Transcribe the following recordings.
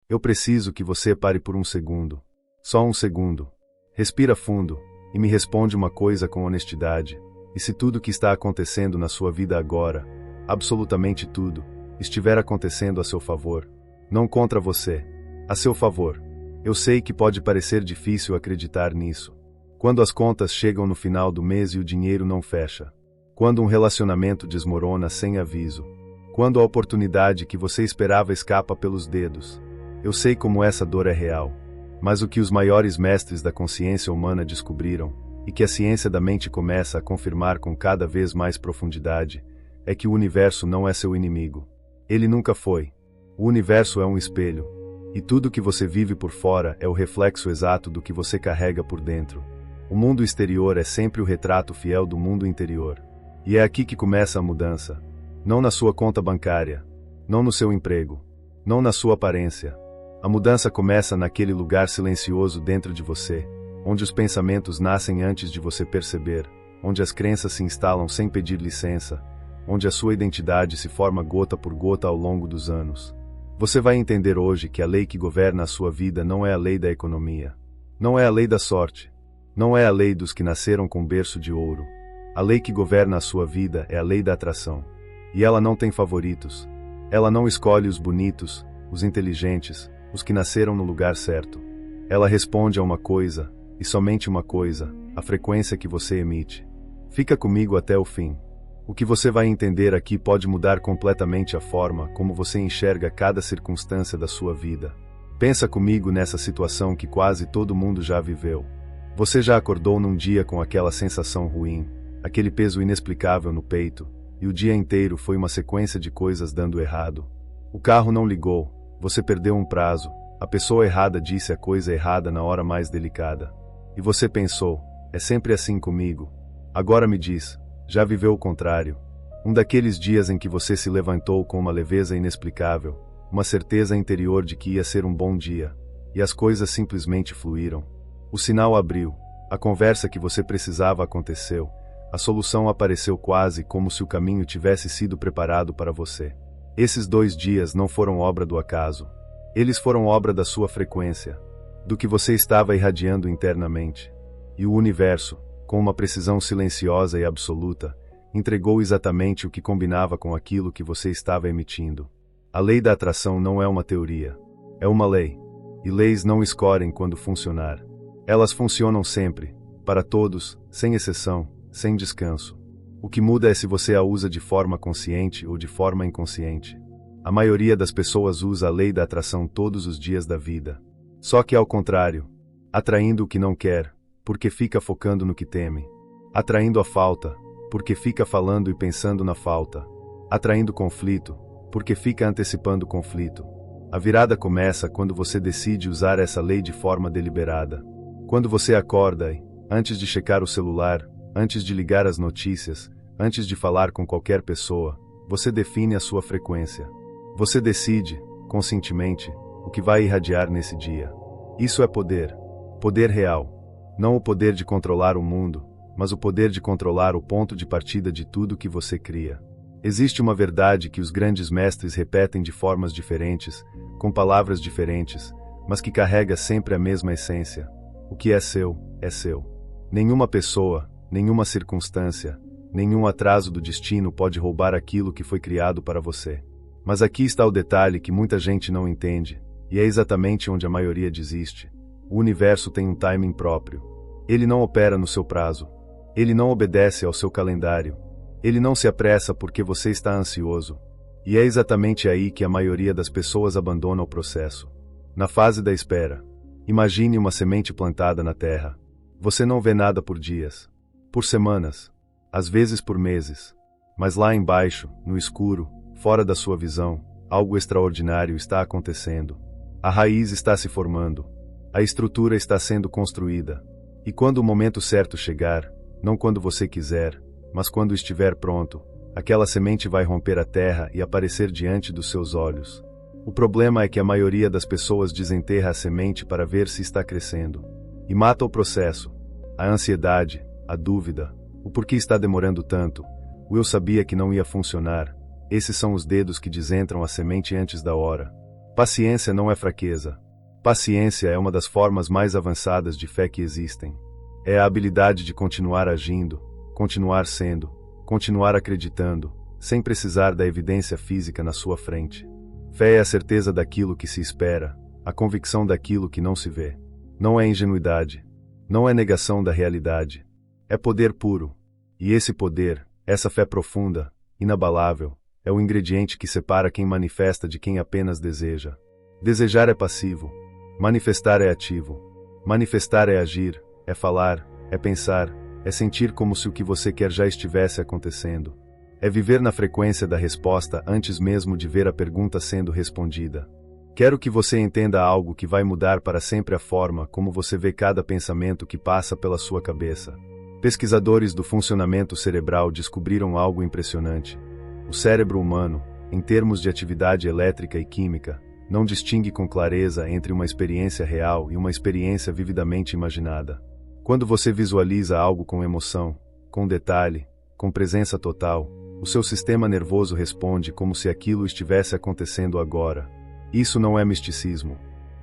Eu preciso que você pare por um segundo. Só um segundo. Respira fundo e me responde uma coisa com honestidade. E se tudo que está acontecendo na sua vida agora, absolutamente tudo, estiver acontecendo a seu favor, não contra você, a seu favor. Eu sei que pode parecer difícil acreditar nisso. Quando as contas chegam no final do mês e o dinheiro não fecha. Quando um relacionamento desmorona sem aviso. Quando a oportunidade que você esperava escapa pelos dedos. Eu sei como essa dor é real. Mas o que os maiores mestres da consciência humana descobriram, e que a ciência da mente começa a confirmar com cada vez mais profundidade, é que o universo não é seu inimigo. Ele nunca foi. O universo é um espelho. E tudo que você vive por fora é o reflexo exato do que você carrega por dentro. O mundo exterior é sempre o retrato fiel do mundo interior. E é aqui que começa a mudança. Não na sua conta bancária. Não no seu emprego. Não na sua aparência. A mudança começa naquele lugar silencioso dentro de você, onde os pensamentos nascem antes de você perceber, onde as crenças se instalam sem pedir licença, onde a sua identidade se forma gota por gota ao longo dos anos. Você vai entender hoje que a lei que governa a sua vida não é a lei da economia. Não é a lei da sorte. Não é a lei dos que nasceram com berço de ouro. A lei que governa a sua vida é a lei da atração. E ela não tem favoritos. Ela não escolhe os bonitos, os inteligentes, os que nasceram no lugar certo. Ela responde a uma coisa, e somente uma coisa, a frequência que você emite. Fica comigo até o fim. O que você vai entender aqui pode mudar completamente a forma como você enxerga cada circunstância da sua vida. Pensa comigo nessa situação que quase todo mundo já viveu. Você já acordou num dia com aquela sensação ruim, aquele peso inexplicável no peito, e o dia inteiro foi uma sequência de coisas dando errado. O carro não ligou, você perdeu um prazo, a pessoa errada disse a coisa errada na hora mais delicada. E você pensou, é sempre assim comigo. Agora me diz, já viveu o contrário? Um daqueles dias em que você se levantou com uma leveza inexplicável, uma certeza interior de que ia ser um bom dia, e as coisas simplesmente fluíram. O sinal abriu, a conversa que você precisava aconteceu, a solução apareceu quase como se o caminho tivesse sido preparado para você. Esses 2 dias não foram obra do acaso. Eles foram obra da sua frequência, do que você estava irradiando internamente. E o universo, com uma precisão silenciosa e absoluta, entregou exatamente o que combinava com aquilo que você estava emitindo. A lei da atração não é uma teoria. É uma lei. E leis não escolhem quando funcionar. Elas funcionam sempre, para todos, sem exceção, sem descanso. O que muda é se você a usa de forma consciente ou de forma inconsciente. A maioria das pessoas usa a lei da atração todos os dias da vida. Só que ao contrário, atraindo o que não quer, porque fica focando no que teme. Atraindo a falta, porque fica falando e pensando na falta. Atraindo conflito, porque fica antecipando o conflito. A virada começa quando você decide usar essa lei de forma deliberada. Quando você acorda e, antes de checar o celular, antes de ligar as notícias, antes de falar com qualquer pessoa, você define a sua frequência. Você decide, conscientemente, o que vai irradiar nesse dia. Isso é poder. Poder real. Não o poder de controlar o mundo, mas o poder de controlar o ponto de partida de tudo que você cria. Existe uma verdade que os grandes mestres repetem de formas diferentes, com palavras diferentes, mas que carrega sempre a mesma essência. O que é seu, é seu. Nenhuma pessoa, nenhuma circunstância, nenhum atraso do destino pode roubar aquilo que foi criado para você. Mas aqui está o detalhe que muita gente não entende, e é exatamente onde a maioria desiste. O universo tem um timing próprio. Ele não opera no seu prazo. Ele não obedece ao seu calendário. Ele não se apressa porque você está ansioso. E é exatamente aí que a maioria das pessoas abandona o processo. Na fase da espera. Imagine uma semente plantada na terra. Você não vê nada por dias, por semanas, às vezes por meses. Mas lá embaixo, no escuro, fora da sua visão, algo extraordinário está acontecendo. A raiz está se formando. A estrutura está sendo construída. E quando o momento certo chegar, não quando você quiser, mas quando estiver pronto, aquela semente vai romper a terra e aparecer diante dos seus olhos. O problema é que a maioria das pessoas desenterra a semente para ver se está crescendo. E mata o processo. A ansiedade, a dúvida, o porquê está demorando tanto, eu sabia que não ia funcionar. Esses são os dedos que desentram a semente antes da hora. Paciência não é fraqueza. Paciência é uma das formas mais avançadas de fé que existem. É a habilidade de continuar agindo, continuar sendo, continuar acreditando, sem precisar da evidência física na sua frente. Fé é a certeza daquilo que se espera, a convicção daquilo que não se vê. Não é ingenuidade. Não é negação da realidade. É poder puro. E esse poder, essa fé profunda, inabalável, é o ingrediente que separa quem manifesta de quem apenas deseja. Desejar é passivo. Manifestar é ativo. Manifestar é agir, é falar, é pensar, é sentir como se o que você quer já estivesse acontecendo. É viver na frequência da resposta antes mesmo de ver a pergunta sendo respondida. Quero que você entenda algo que vai mudar para sempre a forma como você vê cada pensamento que passa pela sua cabeça. Pesquisadores do funcionamento cerebral descobriram algo impressionante. O cérebro humano, em termos de atividade elétrica e química, não distingue com clareza entre uma experiência real e uma experiência vividamente imaginada. Quando você visualiza algo com emoção, com detalhe, com presença total, o seu sistema nervoso responde como se aquilo estivesse acontecendo agora. Isso não é misticismo.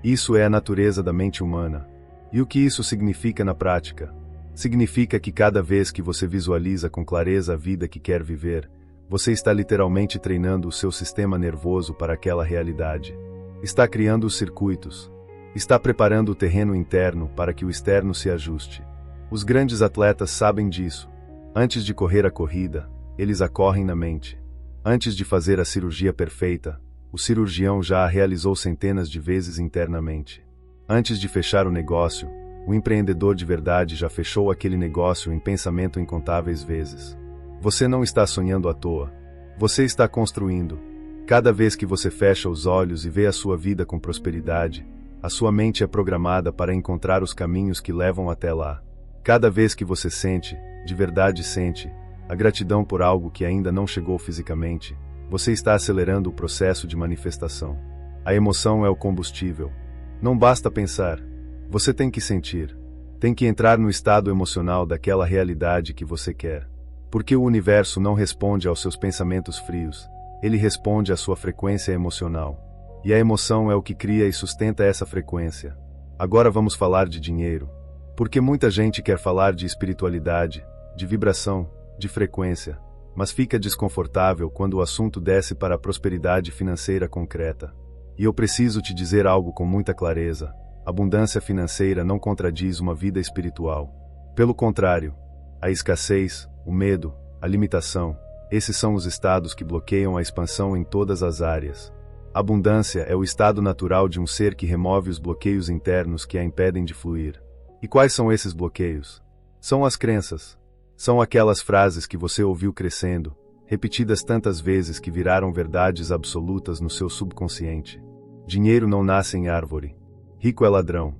Isso é a natureza da mente humana. E o que isso significa na prática? Significa que cada vez que você visualiza com clareza a vida que quer viver, você está literalmente treinando o seu sistema nervoso para aquela realidade. Está criando os circuitos. Está preparando o terreno interno para que o externo se ajuste. Os grandes atletas sabem disso. Antes de correr a corrida, eles a correm na mente. Antes de fazer a cirurgia perfeita, o cirurgião já a realizou centenas de vezes internamente. Antes de fechar o negócio, o empreendedor de verdade já fechou aquele negócio em pensamento incontáveis vezes. Você não está sonhando à toa. Você está construindo. Cada vez que você fecha os olhos e vê a sua vida com prosperidade, a sua mente é programada para encontrar os caminhos que levam até lá. Cada vez que você sente, de verdade sente, a gratidão por algo que ainda não chegou fisicamente, você está acelerando o processo de manifestação. A emoção é o combustível. Não basta pensar. Você tem que sentir. Tem que entrar no estado emocional daquela realidade que você quer. Porque o universo não responde aos seus pensamentos frios. Ele responde à sua frequência emocional. E a emoção é o que cria e sustenta essa frequência. Agora vamos falar de dinheiro. Porque muita gente quer falar de espiritualidade, de vibração, de frequência, mas fica desconfortável quando o assunto desce para a prosperidade financeira concreta. E eu preciso te dizer algo com muita clareza. Abundância financeira não contradiz uma vida espiritual. Pelo contrário, a escassez, o medo, a limitação, esses são os estados que bloqueiam a expansão em todas as áreas. Abundância é o estado natural de um ser que remove os bloqueios internos que a impedem de fluir. E quais são esses bloqueios? São as crenças. São aquelas frases que você ouviu crescendo, repetidas tantas vezes que viraram verdades absolutas no seu subconsciente. Dinheiro não nasce em árvore. Rico é ladrão.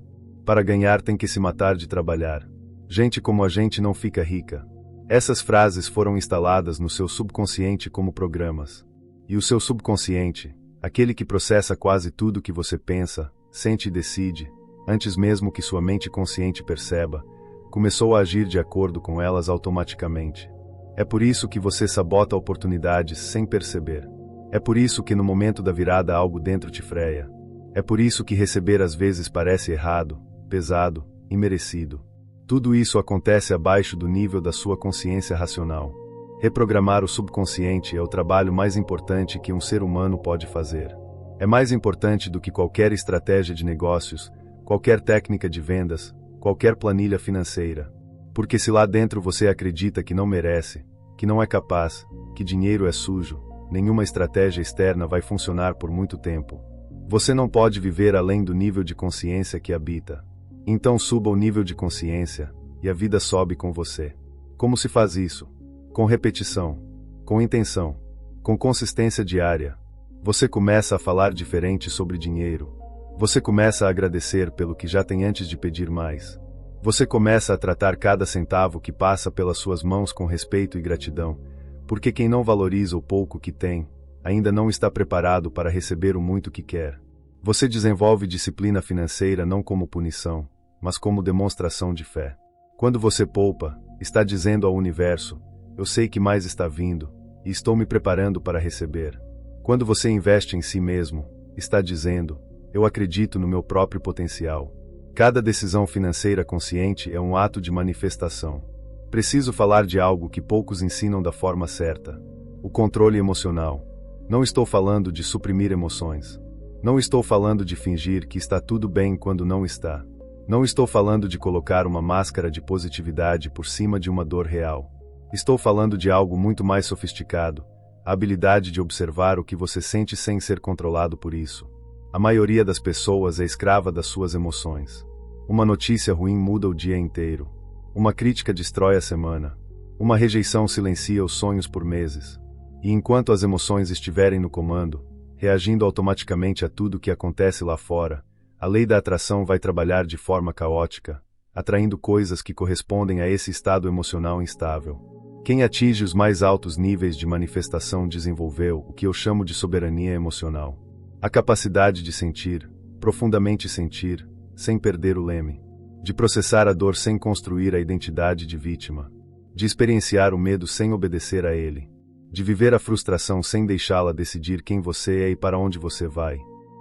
Para ganhar tem que se matar de trabalhar. Gente como a gente não fica rica. Essas frases foram instaladas no seu subconsciente como programas. E o seu subconsciente, aquele que processa quase tudo que você pensa, sente e decide, antes mesmo que sua mente consciente perceba, começou a agir de acordo com elas automaticamente. É por isso que você sabota oportunidades sem perceber. É por isso que no momento da virada algo dentro te freia. É por isso que receber às vezes parece errado, pesado, imerecido. Tudo isso acontece abaixo do nível da sua consciência racional. Reprogramar o subconsciente é o trabalho mais importante que um ser humano pode fazer. É mais importante do que qualquer estratégia de negócios, qualquer técnica de vendas, qualquer planilha financeira. Porque se lá dentro você acredita que não merece, que não é capaz, que dinheiro é sujo, nenhuma estratégia externa vai funcionar por muito tempo. Você não pode viver além do nível de consciência que habita. Então suba o nível de consciência, e a vida sobe com você. Como se faz isso? Com repetição, com intenção, com consistência diária. Você começa a falar diferente sobre dinheiro. Você começa a agradecer pelo que já tem antes de pedir mais. Você começa a tratar cada centavo que passa pelas suas mãos com respeito e gratidão, porque quem não valoriza o pouco que tem, ainda não está preparado para receber o muito que quer. Você desenvolve disciplina financeira não como punição, mas como demonstração de fé. Quando você poupa, está dizendo ao universo: eu sei que mais está vindo, e estou me preparando para receber. Quando você investe em si mesmo, está dizendo: eu acredito no meu próprio potencial. Cada decisão financeira consciente é um ato de manifestação. Preciso falar de algo que poucos ensinam da forma certa: o controle emocional. Não estou falando de suprimir emoções. Não estou falando de fingir que está tudo bem quando não está. Não estou falando de colocar uma máscara de positividade por cima de uma dor real. Estou falando de algo muito mais sofisticado: a habilidade de observar o que você sente sem ser controlado por isso. A maioria das pessoas é escrava das suas emoções. Uma notícia ruim muda o dia inteiro. Uma crítica destrói a semana. Uma rejeição silencia os sonhos por meses. E enquanto as emoções estiverem no comando, reagindo automaticamente a tudo que acontece lá fora, a lei da atração vai trabalhar de forma caótica, atraindo coisas que correspondem a esse estado emocional instável. Quem atinge os mais altos níveis de manifestação desenvolveu o que eu chamo de soberania emocional. A capacidade de sentir, profundamente sentir, sem perder o leme. De processar a dor sem construir a identidade de vítima. De experienciar o medo sem obedecer a ele. De viver a frustração sem deixá-la decidir quem você é e para onde você vai.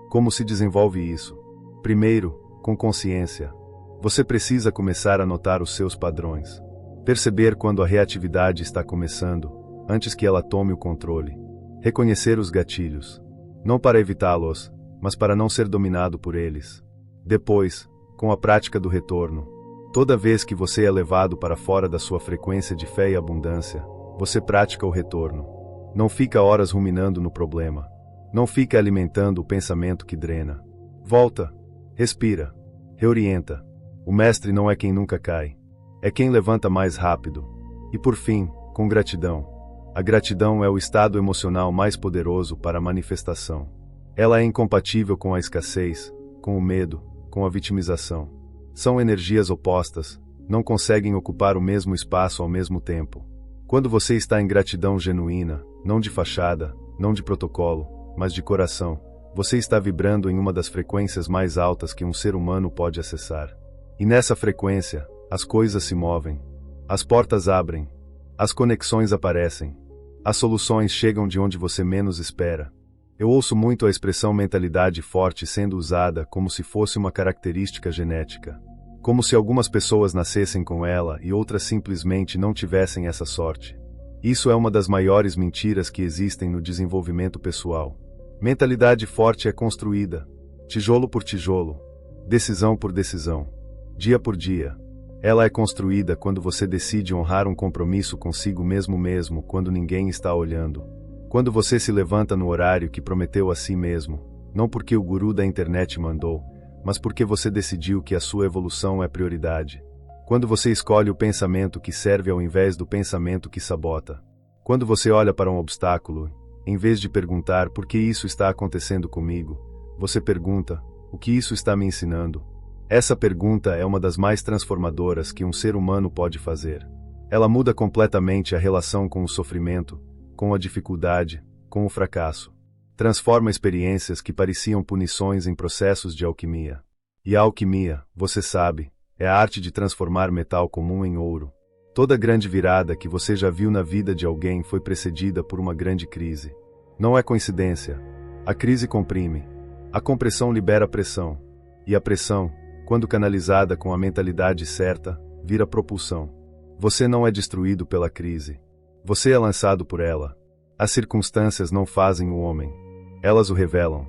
Como se desenvolve isso? Primeiro, com consciência. Você precisa começar a notar os seus padrões. Perceber quando a reatividade está começando, antes que ela tome o controle. Reconhecer os gatilhos. Não para evitá-los, mas para não ser dominado por eles. Depois, com a prática do retorno. Toda vez que você é levado para fora da sua frequência de fé e abundância, você pratica o retorno. Não fica horas ruminando no problema. Não fica alimentando o pensamento que drena. Volta. Respira. Reorienta. O mestre não é quem nunca cai. É quem levanta mais rápido. E por fim, com gratidão. A gratidão é o estado emocional mais poderoso para a manifestação. Ela é incompatível com a escassez, com o medo, com a vitimização. São energias opostas, não conseguem ocupar o mesmo espaço ao mesmo tempo. Quando você está em gratidão genuína, não de fachada, não de protocolo, mas de coração, você está vibrando em uma das frequências mais altas que um ser humano pode acessar. E nessa frequência, as coisas se movem. As portas abrem. As conexões aparecem. As soluções chegam de onde você menos espera. Eu ouço muito a expressão mentalidade forte sendo usada como se fosse uma característica genética. Como se algumas pessoas nascessem com ela e outras simplesmente não tivessem essa sorte. Isso é uma das maiores mentiras que existem no desenvolvimento pessoal. Mentalidade forte é construída, tijolo por tijolo, decisão por decisão, dia por dia. Ela é construída quando você decide honrar um compromisso consigo mesmo quando ninguém está olhando. Quando você se levanta no horário que prometeu a si mesmo, não porque o guru da internet mandou, mas porque você decidiu que a sua evolução é prioridade. Quando você escolhe o pensamento que serve ao invés do pensamento que sabota. Quando você olha para um obstáculo, em vez de perguntar por que isso está acontecendo comigo, você pergunta: o que isso está me ensinando? Essa pergunta é uma das mais transformadoras que um ser humano pode fazer. Ela muda completamente a relação com o sofrimento, com a dificuldade, com o fracasso. Transforma experiências que pareciam punições em processos de alquimia. E a alquimia, você sabe, é a arte de transformar metal comum em ouro. Toda grande virada que você já viu na vida de alguém foi precedida por uma grande crise. Não é coincidência. A crise comprime. A compressão libera pressão. E a pressão, quando canalizada com a mentalidade certa, vira propulsão. Você não é destruído pela crise. Você é lançado por ela. As circunstâncias não fazem o homem. Elas o revelam.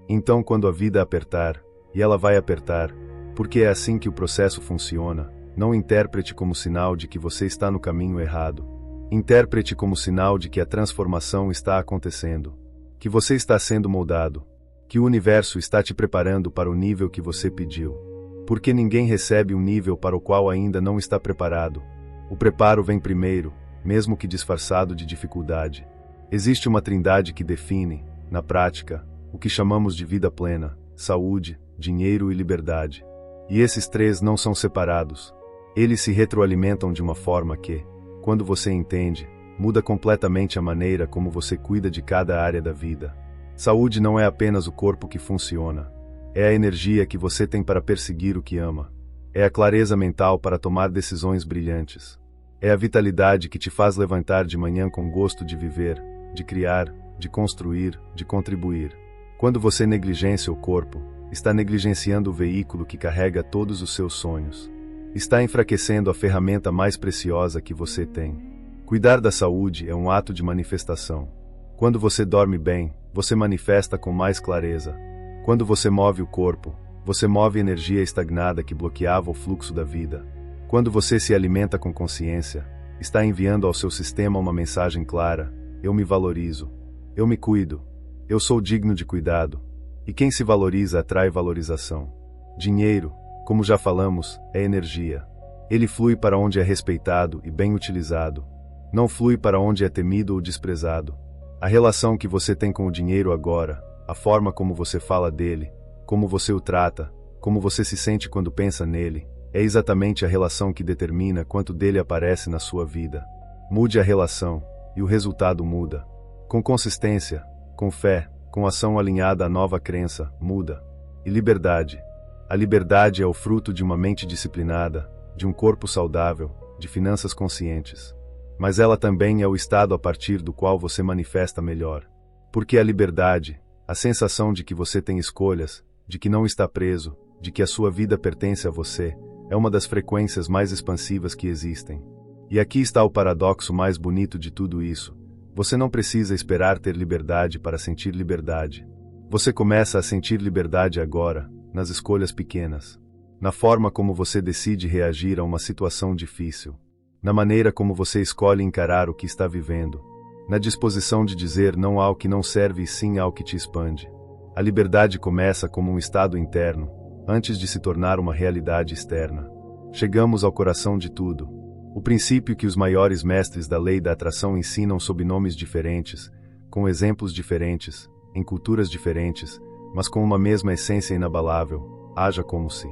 Então, quando a vida apertar, e ela vai apertar, porque é assim que o processo funciona, não interprete como sinal de que você está no caminho errado. Interprete como sinal de que a transformação está acontecendo, que você está sendo moldado, que o universo está te preparando para o nível que você pediu. Porque ninguém recebe um nível para o qual ainda não está preparado. O preparo vem primeiro, mesmo que disfarçado de dificuldade. Existe uma trindade que define, na prática, o que chamamos de vida plena: saúde, dinheiro e liberdade. E esses três não são separados. Eles se retroalimentam de uma forma que, quando você entende, muda completamente a maneira como você cuida de cada área da vida. Saúde não é apenas o corpo que funciona. É a energia que você tem para perseguir o que ama. É a clareza mental para tomar decisões brilhantes. É a vitalidade que te faz levantar de manhã com gosto de viver, de criar, de construir, de contribuir. Quando você negligencia o corpo, está negligenciando o veículo que carrega todos os seus sonhos. Está enfraquecendo a ferramenta mais preciosa que você tem. Cuidar da saúde é um ato de manifestação. Quando você dorme bem, você manifesta com mais clareza. Quando você move o corpo, você move energia estagnada que bloqueava o fluxo da vida. Quando você se alimenta com consciência, está enviando ao seu sistema uma mensagem clara: eu me valorizo. Eu me cuido. Eu sou digno de cuidado. E quem se valoriza atrai valorização. Dinheiro, como já falamos, é energia. Ele flui para onde é respeitado e bem utilizado. Não flui para onde é temido ou desprezado. A relação que você tem com o dinheiro agora, a forma como você fala dele, como você o trata, como você se sente quando pensa nele, é exatamente a relação que determina quanto dele aparece na sua vida. Mude a relação, e o resultado muda. Com consistência, com fé, com ação alinhada à nova crença, muda. E liberdade. A liberdade é o fruto de uma mente disciplinada, de um corpo saudável, de finanças conscientes. Mas ela também é o estado a partir do qual você manifesta melhor. Porque a liberdade, a sensação de que você tem escolhas, de que não está preso, de que a sua vida pertence a você, é uma das frequências mais expansivas que existem. E aqui está o paradoxo mais bonito de tudo isso. Você não precisa esperar ter liberdade para sentir liberdade. Você começa a sentir liberdade agora, nas escolhas pequenas. Na forma como você decide reagir a uma situação difícil. Na maneira como você escolhe encarar o que está vivendo. Na disposição de dizer não ao que não serve e sim ao que te expande. A liberdade começa como um estado interno, antes de se tornar uma realidade externa. Chegamos ao coração de tudo. O princípio que os maiores mestres da lei da atração ensinam sob nomes diferentes, com exemplos diferentes, em culturas diferentes, mas com uma mesma essência inabalável: haja como se.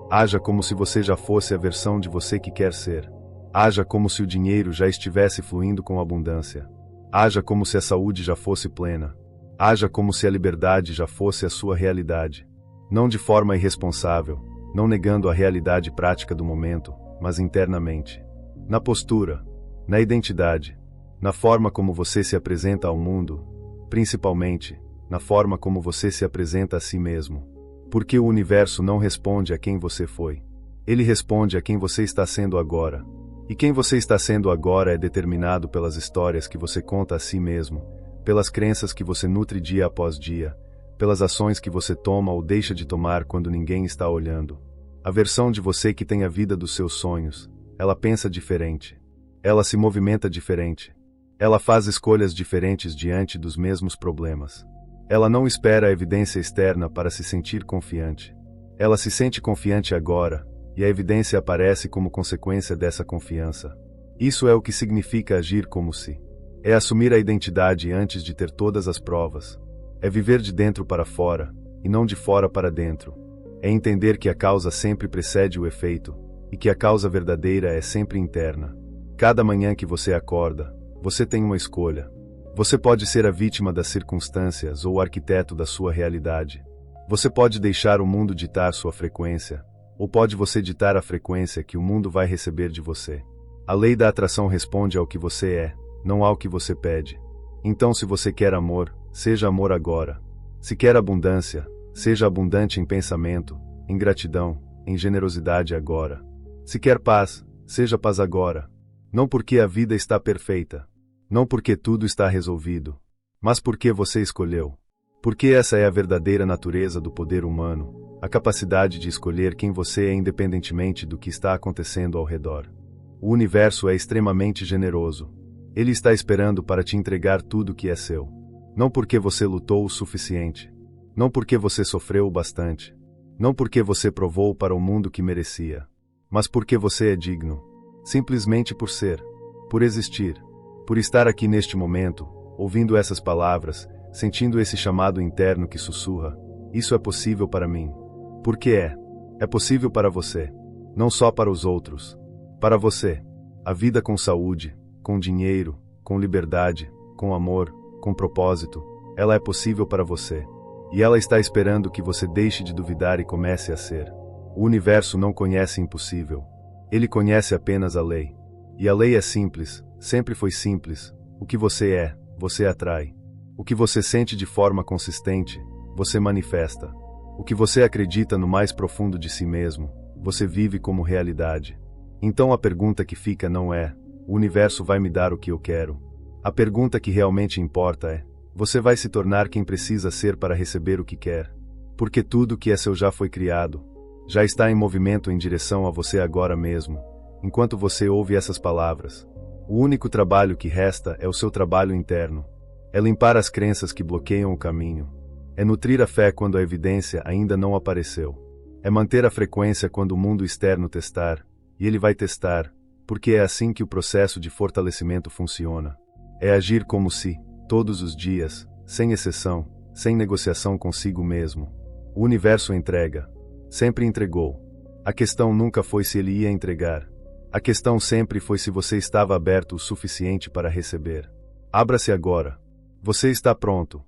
Haja como se você já fosse a versão de você que quer ser. Haja como se o dinheiro já estivesse fluindo com abundância. Haja como se a saúde já fosse plena. Haja como se a liberdade já fosse a sua realidade. Não de forma irresponsável, não negando a realidade prática do momento, mas internamente. Na postura, na identidade, na forma como você se apresenta ao mundo, principalmente, na forma como você se apresenta a si mesmo. Porque o universo não responde a quem você foi. Ele responde a quem você está sendo agora. E quem você está sendo agora é determinado pelas histórias que você conta a si mesmo, pelas crenças que você nutre dia após dia, pelas ações que você toma ou deixa de tomar quando ninguém está olhando. A versão de você que tem a vida dos seus sonhos, ela pensa diferente. Ela se movimenta diferente. Ela faz escolhas diferentes diante dos mesmos problemas. Ela não espera a evidência externa para se sentir confiante. Ela se sente confiante agora, e a evidência aparece como consequência dessa confiança. Isso é o que significa agir como se. É assumir a identidade antes de ter todas as provas. É viver de dentro para fora, e não de fora para dentro. É entender que a causa sempre precede o efeito, e que a causa verdadeira é sempre interna. Cada manhã que você acorda, você tem uma escolha. Você pode ser a vítima das circunstâncias ou o arquiteto da sua realidade. Você pode deixar o mundo ditar sua frequência, ou pode você ditar a frequência que o mundo vai receber de você. A lei da atração responde ao que você é, não ao que você pede. Então, se você quer amor, seja amor agora. Se quer abundância, seja abundante em pensamento, em gratidão, em generosidade agora. Se quer paz, seja paz agora. Não porque a vida está perfeita. Não porque tudo está resolvido. Mas porque você escolheu. Porque essa é a verdadeira natureza do poder humano, a capacidade de escolher quem você é independentemente do que está acontecendo ao redor. O universo é extremamente generoso. Ele está esperando para te entregar tudo que é seu. Não porque você lutou o suficiente. Não porque você sofreu o bastante. Não porque você provou para o mundo que merecia. Mas porque você é digno. Simplesmente por ser. Por existir. Por estar aqui neste momento, ouvindo essas palavras, sentindo esse chamado interno que sussurra: isso é possível para mim. Porque é. É possível para você. Não só para os outros. Para você. A vida com saúde, com dinheiro, com liberdade, com amor, com propósito, ela é possível para você. E ela está esperando que você deixe de duvidar e comece a ser. O universo não conhece impossível. Ele conhece apenas a lei. E a lei é simples, sempre foi simples. O que você é, você atrai. O que você sente de forma consistente, você manifesta. O que você acredita no mais profundo de si mesmo, você vive como realidade. Então a pergunta que fica não é: o universo vai me dar o que eu quero? A pergunta que realmente importa é: você vai se tornar quem precisa ser para receber o que quer? Porque tudo que é seu já foi criado. Já está em movimento em direção a você agora mesmo, enquanto você ouve essas palavras. O único trabalho que resta é o seu trabalho interno. É limpar as crenças que bloqueiam o caminho. É nutrir a fé quando a evidência ainda não apareceu. É manter a frequência quando o mundo externo testar, e ele vai testar, porque é assim que o processo de fortalecimento funciona. É agir como se, todos os dias, sem exceção, sem negociação consigo mesmo. O universo entrega. Sempre entregou. A questão nunca foi se ele ia entregar. A questão sempre foi se você estava aberto o suficiente para receber. Abra-se agora. Você está pronto.